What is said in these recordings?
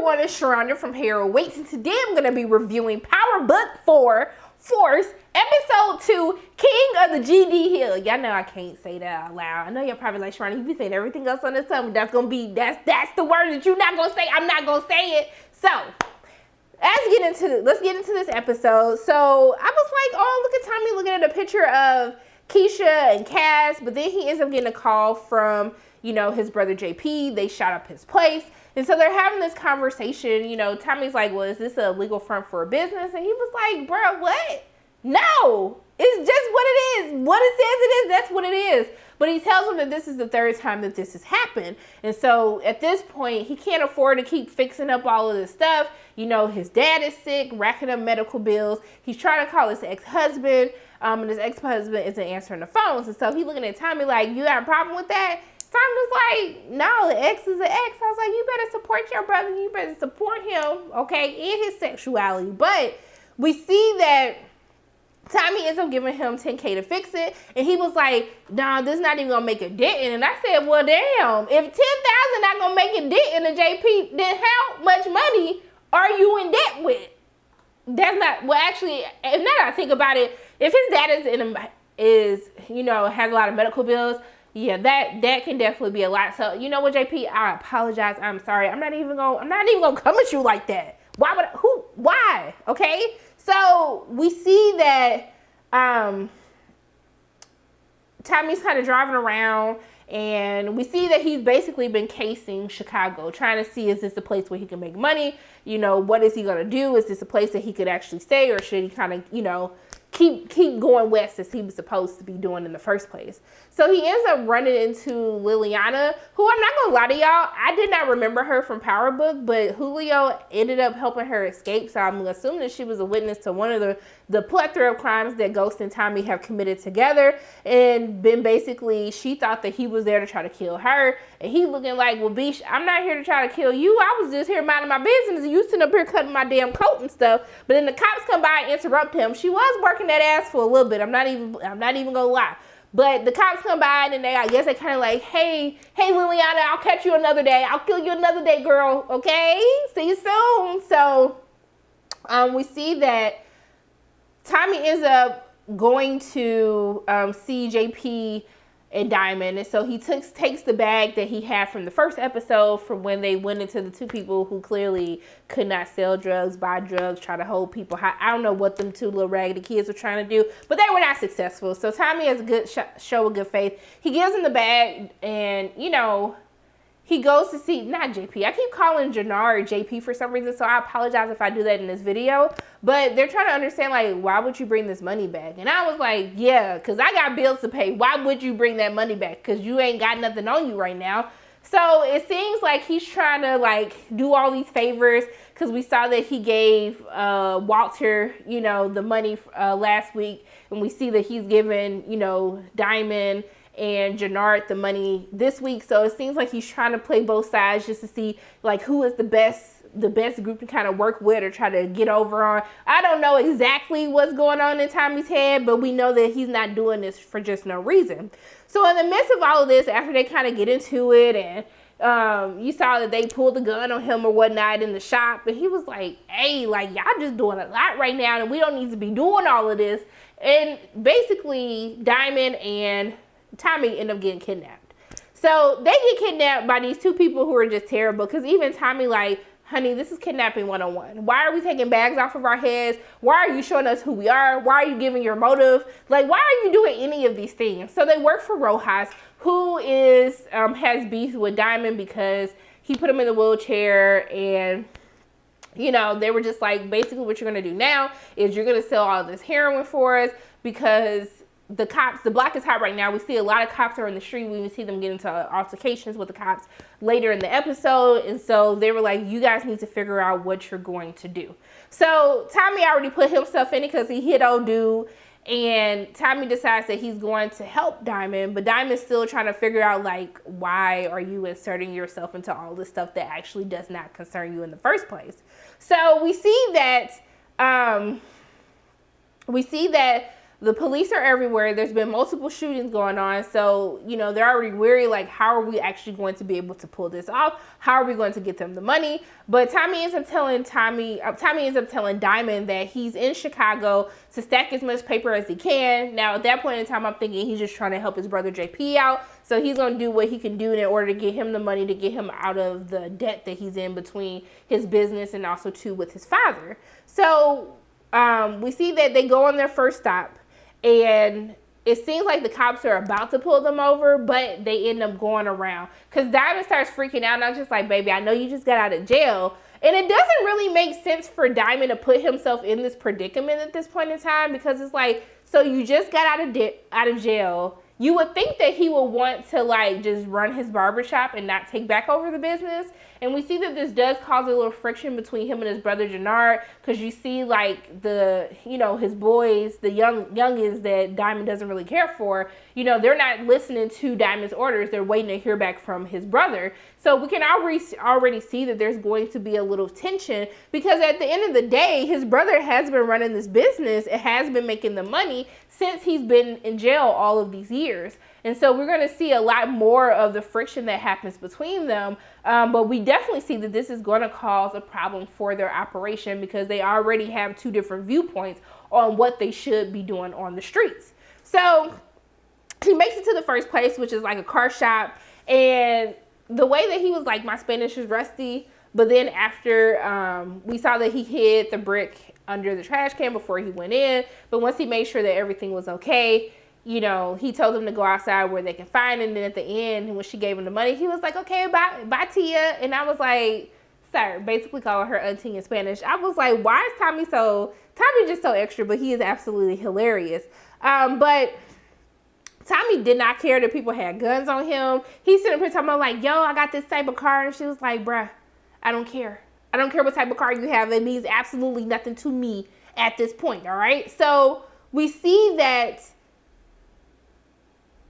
everyone, it's Sharonda from Hero Waits, and today I'm going to be reviewing Power Book 4, Force, Episode 2, King of the GD Hill. Y'all know I can't say that out loud. I know you're probably like, Sharonda, you be saying everything else on this song, but that's the word that you're not going to say. I'm not going to say it. So, let's get into this episode. So, I was like, oh, look at Tommy looking at a picture of Keisha and Cass, but then he ends up getting a call from, his brother JP. They shot up his place. And so they're having this conversation. Tommy's like, well, is this a legal front for a business? And he was like, bro, what? No, it's just what it is. What it says it is, that's what it is. But he tells him that this is the third time that this has happened. And so at this point, he can't afford to keep fixing up all of this stuff. His dad is sick, racking up medical bills. He's trying to call his ex-husband, and his ex-husband isn't answering the phones. And so he's looking at Tommy like, you got a problem with that? Tommy's like, no, the ex is an ex. I was like, you better support your brother. You better support him, okay, in his sexuality. But we see that Tommy ends up giving him $10K to fix it. And he was like, nah, this is not even going to make a dent in it. And I said, well, damn, if $10,000 not going to make a dent in the JP, then how much money are you in debt with? That's not, well, actually, now that I think about it, if his dad has a lot of medical bills, yeah, that can definitely be a lot. So, you know what, JP? I apologize. I'm sorry. I'm not even gonna come at you like that. Why? Okay? So we see that Tommy's kind of driving around, and we see that he's basically been casing Chicago, trying to see, is this a place where he can make money? What is he gonna do? Is this a place that he could actually stay, or should he kind of, keep going west as he was supposed to be doing in the first place? So he ends up running into Liliana, who, I'm not gonna lie to y'all, I did not remember her from Power Book, but Julio ended up helping her escape. So I'm assuming that she was a witness to one of the plethora of crimes that Ghost and Tommy have committed together. And then basically she thought that he was there to try to kill her. And he looking like, well, bitch, I'm not here to try to kill you. I was just here minding my business. And you sitting up here cutting my damn coat and stuff. But then the cops come by and interrupt him. She was working that ass for a little bit. I'm not even gonna lie. But the cops come by and I guess they kind of like, hey Liliana, I'll catch you another day. I'll kill you another day, girl. Okay, see you soon. So we see that Tommy ends up going to see JP and Diamond, and so he takes the bag that he had from the first episode from when they went into the two people who clearly could not sell drugs, buy drugs, try to hold people high. I don't know what them two little raggedy kids were trying to do, but they were not successful. So Tommy has a good show of good faith. He gives him the bag, and he goes to see, not JP. I keep calling Jannard JP for some reason, so I apologize if I do that in this video. But they're trying to understand, like, why would you bring this money back? And I was like, yeah, because I got bills to pay. Why would you bring that money back? Because you ain't got nothing on you right now. So it seems like he's trying to, like, do all these favors, because we saw that he gave Walter, the money last week. And we see that he's given, Diamond and Jannard the money this week. So it seems like he's trying to play both sides just to see, like, who is the best group to kind of work with or try to get over on. I don't know exactly what's going on in Tommy's head, but we know that he's not doing this for just no reason. So in the midst of all of this, after they kind of get into it, and you saw that they pulled the gun on him or whatnot in the shop, and he was like, hey, like, y'all just doing a lot right now, and we don't need to be doing all of this. And basically Diamond and Tommy end up getting kidnapped. So they get kidnapped by these two people who are just terrible, because even Tommy like, honey, this is kidnapping 101. Why are we taking bags off of our heads? Why are you showing us who we are? Why are you giving your motive? Like, why are you doing any of these things? So they work for Rojas, who has beef with Diamond because he put him in the wheelchair, and they were just like, basically what you're going to do now is you're going to sell all this heroin for us, because the block is hot right now. We see a lot of cops are in the street. We even see them get into altercations with the cops later in the episode. And so they were like, you guys need to figure out what you're going to do. So Tommy already put himself in it because he hit old dude. And Tommy decides that he's going to help Diamond. But Diamond's still trying to figure out, like, why are you inserting yourself into all this stuff that actually does not concern you in the first place? So we see that The police are everywhere. There's been multiple shootings going on. So, you know, they're already weary, like, how are we actually going to be able to pull this off? How are we going to get them the money? But Tommy ends up telling Diamond that he's in Chicago to stack as much paper as he can. Now, at that point in time, I'm thinking he's just trying to help his brother JP out. So he's going to do what he can do in order to get him the money to get him out of the debt that he's in between his business and also too with his father. So we see that they go on their first stop. And it seems like the cops are about to pull them over, but they end up going around. Because Diamond starts freaking out, and I'm just like, baby, I know you just got out of jail. And it doesn't really make sense for Diamond to put himself in this predicament at this point in time, because it's like, so you just got out of jail. You would think that he would want to, like, just run his barbershop and not take back over the business. And we see that this does cause a little friction between him and his brother Jannard, because you see, like, his boys, the youngins that Diamond doesn't really care for, you know, they're not listening to Diamond's orders. They're waiting to hear back from his brother. So we can already see that there's going to be a little tension, because at the end of the day, his brother has been running this business. It has been making the money since he's been in jail all of these years. And so we're going to see a lot more of the friction that happens between them. But we definitely see that this is going to cause a problem for their operation, because they already have two different viewpoints on what they should be doing on the streets. So he makes it to the first place, which is like a car shop. And the way that he was like, my Spanish is rusty. But then after we saw that he hid the brick under the trash can before he went in. But once he made sure that everything was okay, you know, he told them to go outside where they can find it. And then at the end, when she gave him the money, he was like, okay, bye Tia. And I was like, sir, basically calling her auntie in Spanish. I was like, why is Tommy just so extra? But he is absolutely hilarious. But Tommy did not care that people had guns on him. He's sitting up here talking about like, yo, I got this type of car. And she was like, bruh, I don't care. I don't care what type of car you have. It means absolutely nothing to me at this point, all right? So we see that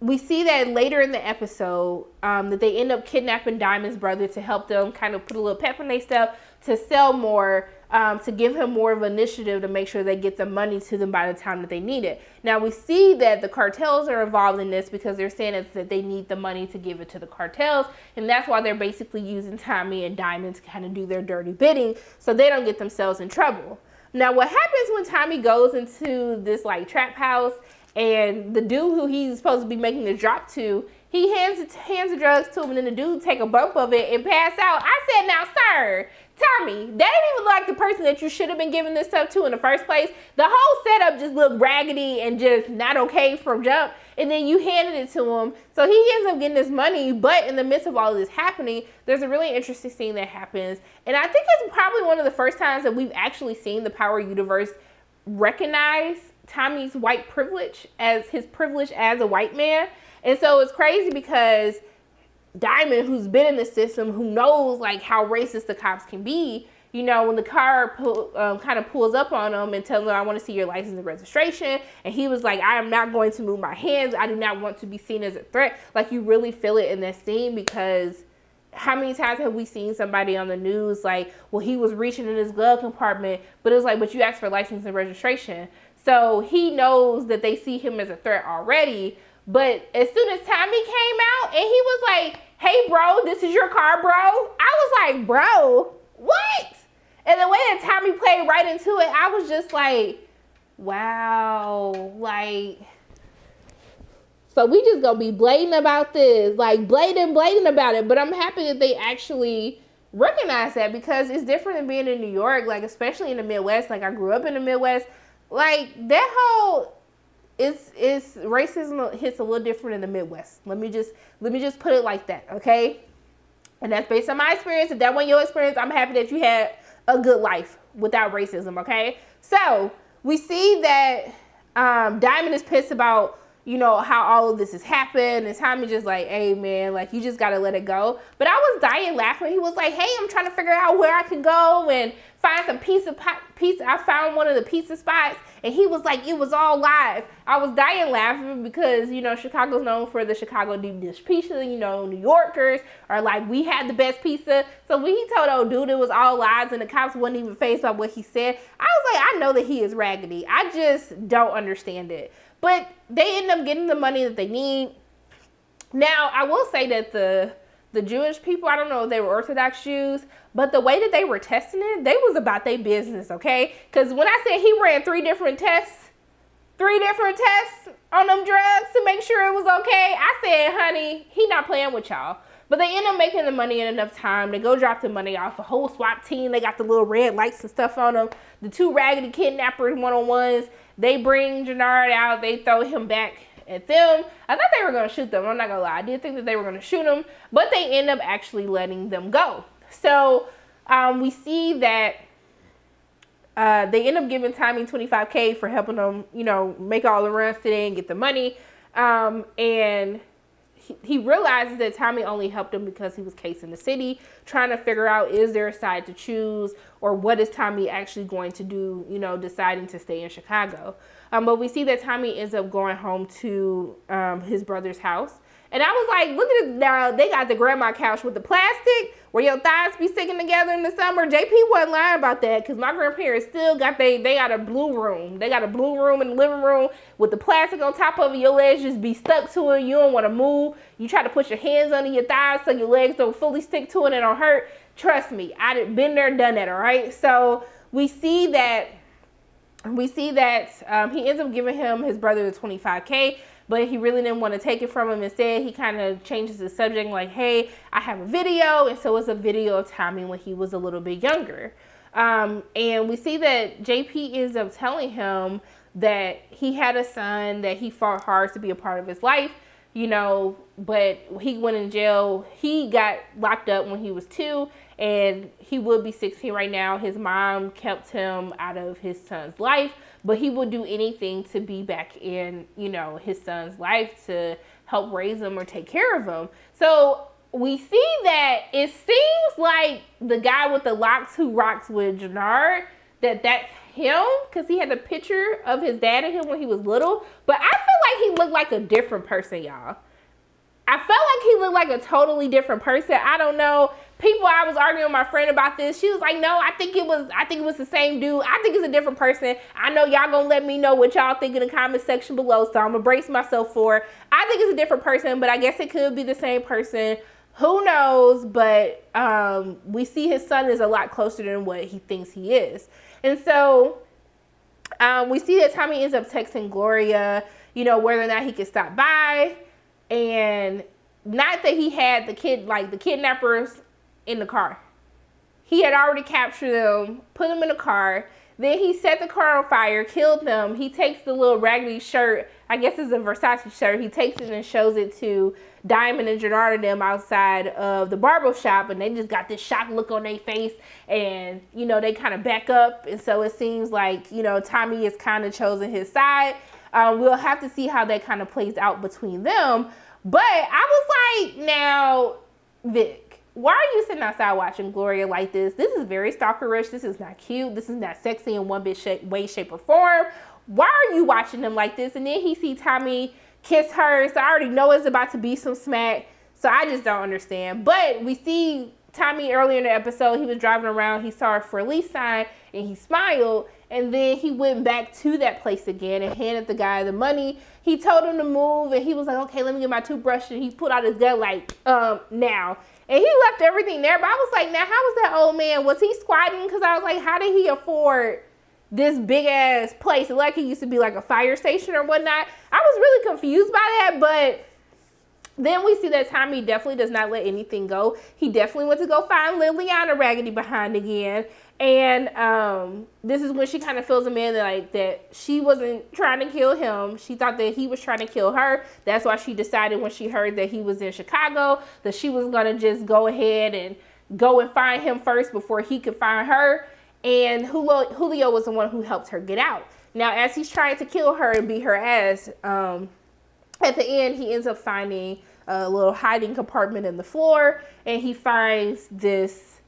later in the episode that they end up kidnapping Diamond's brother to help them kind of put a little pep in their step to sell more, to give him more of an initiative to make sure they get the money to them by the time that they need it. Now we see that the cartels are involved in this, because they're saying that they need the money to give it to the cartels. And that's why they're basically using Tommy and Diamond to kind of do their dirty bidding so they don't get themselves in trouble. Now what happens when Tommy goes into this like trap house, and the dude who he's supposed to be making the drop to, he hands the drugs to him, and then the dude take a bump of it and pass out. I said, now, sir, Tommy, that ain't even like the person that you should have been giving this stuff to in the first place. The whole setup just looked raggedy and just not okay from jump. And then you handed it to him. So he ends up getting this money. But in the midst of all of this happening, there's a really interesting scene that happens. And I think it's probably one of the first times that we've actually seen the Power Universe recognize Tommy's white privilege as his privilege as a white man. And so it's crazy because Diamond, who's been in the system, who knows like how racist the cops can be, you know, when the car kind of pulls up on him and tells him, I want to see your license and registration. And he was like, I am not going to move my hands. I do not want to be seen as a threat. Like, you really feel it in that scene, because how many times have we seen somebody on the news like, well, he was reaching in his glove compartment, but it was like, but you asked for license and registration. So he knows that they see him as a threat already. But as soon as Tommy came out and he was like, hey, bro, this is your car, bro. I was like, bro, what? And the way that Tommy played right into it, I was just like, wow. Like, so we just gonna be blatant about this. Like, blatant about it. But I'm happy that they actually recognize that, because it's different than being in New York. Like, especially in the Midwest. Like, I grew up in the Midwest. Like, that whole... It's racism hits a little different in the Midwest. Let me just put it like that, okay? And that's based on my experience. If that wasn't your experience, I'm happy that you had a good life without racism, okay? So we see that Diamond is pissed about you know, how all of this has happened. And Tommy just like, hey man, like you just gotta let it go. But I was dying laughing. He was like, hey, I'm trying to figure out where I can go and find some pizza. I found one of the pizza spots, and he was like, it was all live. I was dying laughing because, you know, Chicago's known for the Chicago deep dish pizza. You know, New Yorkers are like, we had the best pizza. So when he told old dude it was all lies and the cops wasn't even fazed by what he said, I was like, I know that he is raggedy. I just don't understand it. But they end up getting the money that they need. Now, I will say that the Jewish people, I don't know if they were Orthodox Jews, but the way that they were testing it, they was about their business, okay? Because when I said he ran three different tests on them drugs to make sure it was okay, I said, honey, he not playing with y'all. But they end up making the money in enough time. They go drop the money off. A whole SWAT team. They got the little red lights and stuff on them. The two raggedy kidnappers, one-on-ones. They bring Jannard out. They throw him back at them. I thought they were going to shoot them. I'm not going to lie. I did think that they were going to shoot him. But they end up actually letting them go. So we see that they end up giving Tommy $25K for helping them, you know, make all the runs today and get the money. And he realizes that Tommy only helped him because he was casing the city, trying to figure out, is there a side to choose, or what is Tommy actually going to do, you know, deciding to stay in Chicago. But we see that Tommy ends up going home to his brother's house. And I was like, look at it now. They got the grandma couch with the plastic where your thighs be sticking together in the summer. JP wasn't lying about that, because my grandparents still got they got a blue room. They got a blue room in the living room with the plastic on top of it. Your legs just be stuck to it. You don't want to move. You try to put your hands under your thighs so your legs don't fully stick to it and don't hurt. Trust me, I've been there, done that, all right? So we see that he ends up giving his brother the $25K. But he really didn't want to take it from him. Instead, he kind of changes the subject like, hey, I have a video. And so it's a video of Tommy when he was a little bit younger. And we see that JP ends up telling him that he had a son, that he fought hard to be a part of his life, you know, but he went in jail. He got locked up when he was 2, and he would be 16 right now. His mom kept him out of his son's life, but he would do anything to be back in, you know, his son's life to help raise him or take care of him. So we see that it seems like the guy with the locks who rocks with Jannard, that's him, because he had a picture of his dad and him when he was little. But I feel like he looked like a different person, y'all. I felt like he looked like a totally different person. I don't know. I was arguing with my friend about this. She was like, no, I think it was the same dude. I think it's a different person. I know y'all gonna let me know what y'all think in the comment section below, so I'm gonna brace myself for it. I think it's a different person, but I guess it could be the same person. Who knows? But we see his son is a lot closer than what he thinks he is. And so we see that Tommy ends up texting Gloria, you know, whether or not he could stop by. And not that he had the kidnappers in the car. He had already captured them, put them in the car. Then he set the car on fire, killed them. He takes the little raggedy shirt, I guess it's a Versace shirt. He takes it and shows it to Diamond and Jannard and them outside of the barber shop. And they just got this shocked look on their face. And, you know, they kind of back up. And so it seems like, you know, Tommy has kind of chosen his side. We'll have to see how that kind of plays out between them. But I was like, now, Vic, why are you sitting outside watching Gloria like this? This is very stalkerish. This is not cute. This is not sexy in one bit way, shape, or form. Why are you watching them like this? And then he see Tommy kiss her. So I already know it's about to be some smack. So I just don't understand. But we see Tommy earlier in the episode. He was driving around. He saw a for lease sign and he smiled. And then he went back to that place again and handed the guy the money. He told him to move, and he was like, okay, let me get my toothbrush. And he pulled out his gun like, now. And he left everything there. But I was like, now, how was that old man? Was he squatting? Because I was like, how did he afford this big-ass place? Like it used to be like a fire station or whatnot. I was really confused by that, but then we see that Tommy definitely does not let anything go. He definitely went to go find Liliana raggedy behind again. And this is when she kind of feels a man that she wasn't trying to kill him. She thought that he was trying to kill her. That's why she decided when she heard that he was in Chicago that she was going to just go ahead and go and find him first before he could find her. And Julio was the one who helped her get out. Now, as he's trying to kill her and beat her ass, at the end, he ends up finding a little hiding compartment in the floor, and he finds this,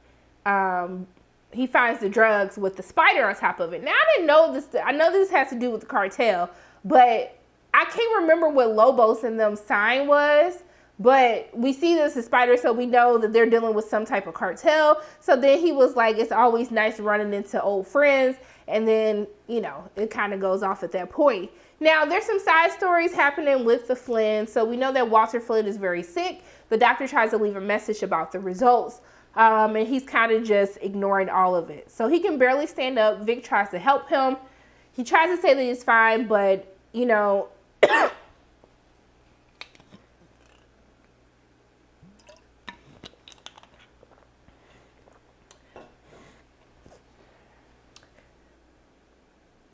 he finds the drugs with the spider on top of it. Now, I didn't know this. I know this has to do with the cartel, but I can't remember what Lobos and them sign was. But we see this as spider, so we know that they're dealing with some type of cartel. So then he was like, it's always nice running into old friends. And then, you know, it kind of goes off at that point. Now, there's some side stories happening with the Flynn. So we know that Walter Flynn is very sick. The doctor tries to leave a message about the results. And he's kind of just ignoring all of it. So he can barely stand up. Vic tries to help him. He tries to say that he's fine, but, you know...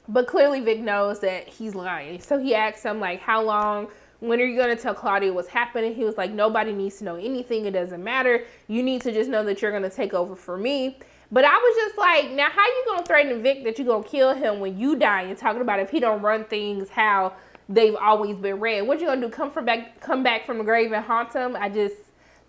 But clearly Vic knows that he's lying. So he asks him, like, how long, when are you going to tell Claudia what's happening? He was like, nobody needs to know anything. It doesn't matter. You need to just know that you're going to take over for me. But I was just like, now how you going to threaten Vic that you're going to kill him when you die? And talking about if he don't run things how they've always been ran. What you going to do, come back from the grave and haunt him? I just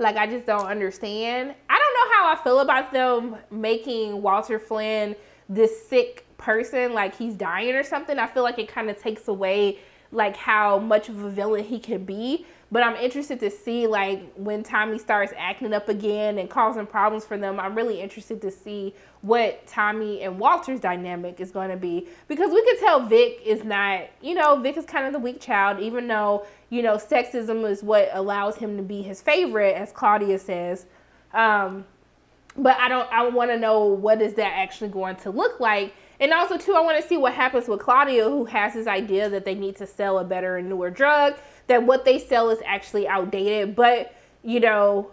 don't understand. I don't know how I feel about them making Walter Flynn this sick person, like he's dying or something. I feel like it kind of takes away like how much of a villain he can be. But I'm interested to see, like, when Tommy starts acting up again and causing problems for them, I'm really interested to see what Tommy and Walter's dynamic is going to be. Because we could tell Vic is not, you know, Vic is kind of the weak child, even though, you know, sexism is what allows him to be his favorite, as Claudia says. But I want to know what is that actually going to look like. And also, too, I want to see what happens with Claudia, who has this idea that they need to sell a better and newer drug, that what they sell is actually outdated. But, you know,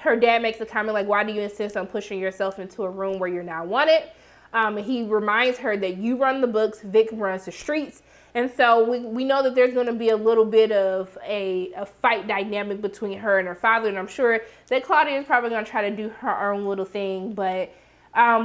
her dad makes a comment like, why do you insist on pushing yourself into a room where you're not wanted? He reminds her that you run the books, Vic runs the streets. And so we know that there's going to be a little bit of a fight dynamic between her and her father. And I'm sure that Claudia is probably going to try to do her own little thing. But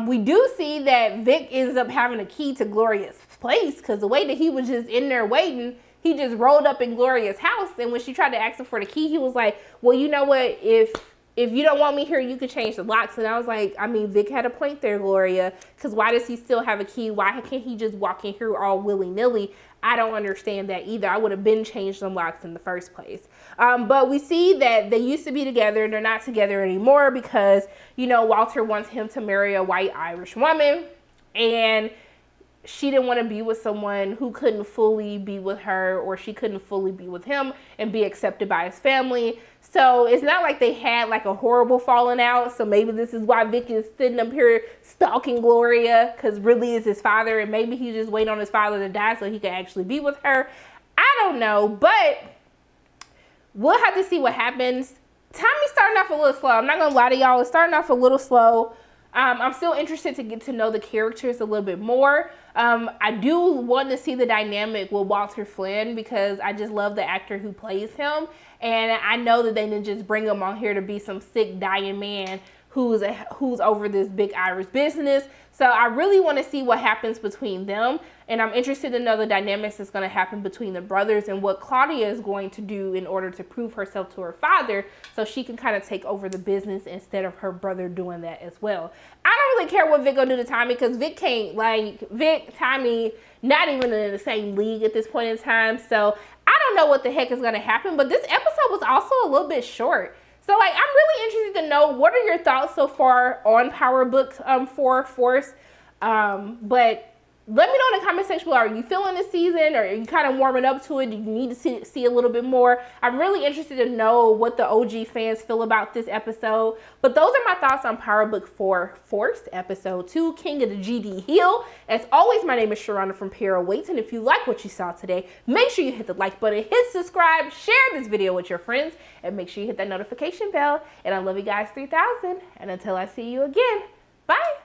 we do see that Vic ends up having a key to Gloria'S place, because the way that he was just in there waiting, he just rolled up in Gloria'S house. And when she tried to ask him for the key, he was like, well, you know what, if you don't want me here, you could change the locks. And I was like, I mean, Vic had a point there, Gloria, because why does he still have a key? Why can't he just walk in here all willy-nilly? I don't understand that either. I would have been changed them locks in the first place. But we see that they used to be together. They're not together anymore because, you know, Walter wants him to marry a white Irish woman. And she didn't want to be with someone who couldn't fully be with her, or she couldn't fully be with him and be accepted by his family. So it's not like they had like a horrible falling out. So maybe this is why Vic is sitting up here stalking Gloria, because really is his father, and maybe he's just waiting on his father to die so he can actually be with her. I don't know, but we'll have to see what happens. Tommy's starting off a little slow. I'm not gonna lie to y'all, it's starting off a little slow. I'm still interested to get to know the characters a little bit more. I do want to see the dynamic with Walter Flynn, because I just love the actor who plays him. And I know that they didn't just bring him on here to be some sick, dying man who's over this big Irish business. So I really want to see what happens between them. And I'm interested to know the dynamics that's going to happen between the brothers, and what Claudia is going to do in order to prove herself to her father, so she can kind of take over the business instead of her brother doing that as well. I don't really care what Vic gonna do to Tommy, because Vic can't, like, Vic, Tommy, not even in the same league at this point in time. So I don't know what the heck is going to happen. But this episode was also a little bit short. So, like, I'm really interested to know, what are your thoughts so far on Power Book 4 Force? But let me know in the comment section below. Are you feeling this season, or are you kind of warming up to it? Do you need to see a little bit more? I'm really interested to know what the OG fans feel about this episode. But those are my thoughts on Power Book 4 Force Episode 2, King of the GD Hill. As always, my name is Sharona from Para Waits, and if you like what you saw today, make sure you hit the like button, hit subscribe, share this video with your friends, and make sure you hit that notification bell. And I love you guys 3000. And until I see you again, bye.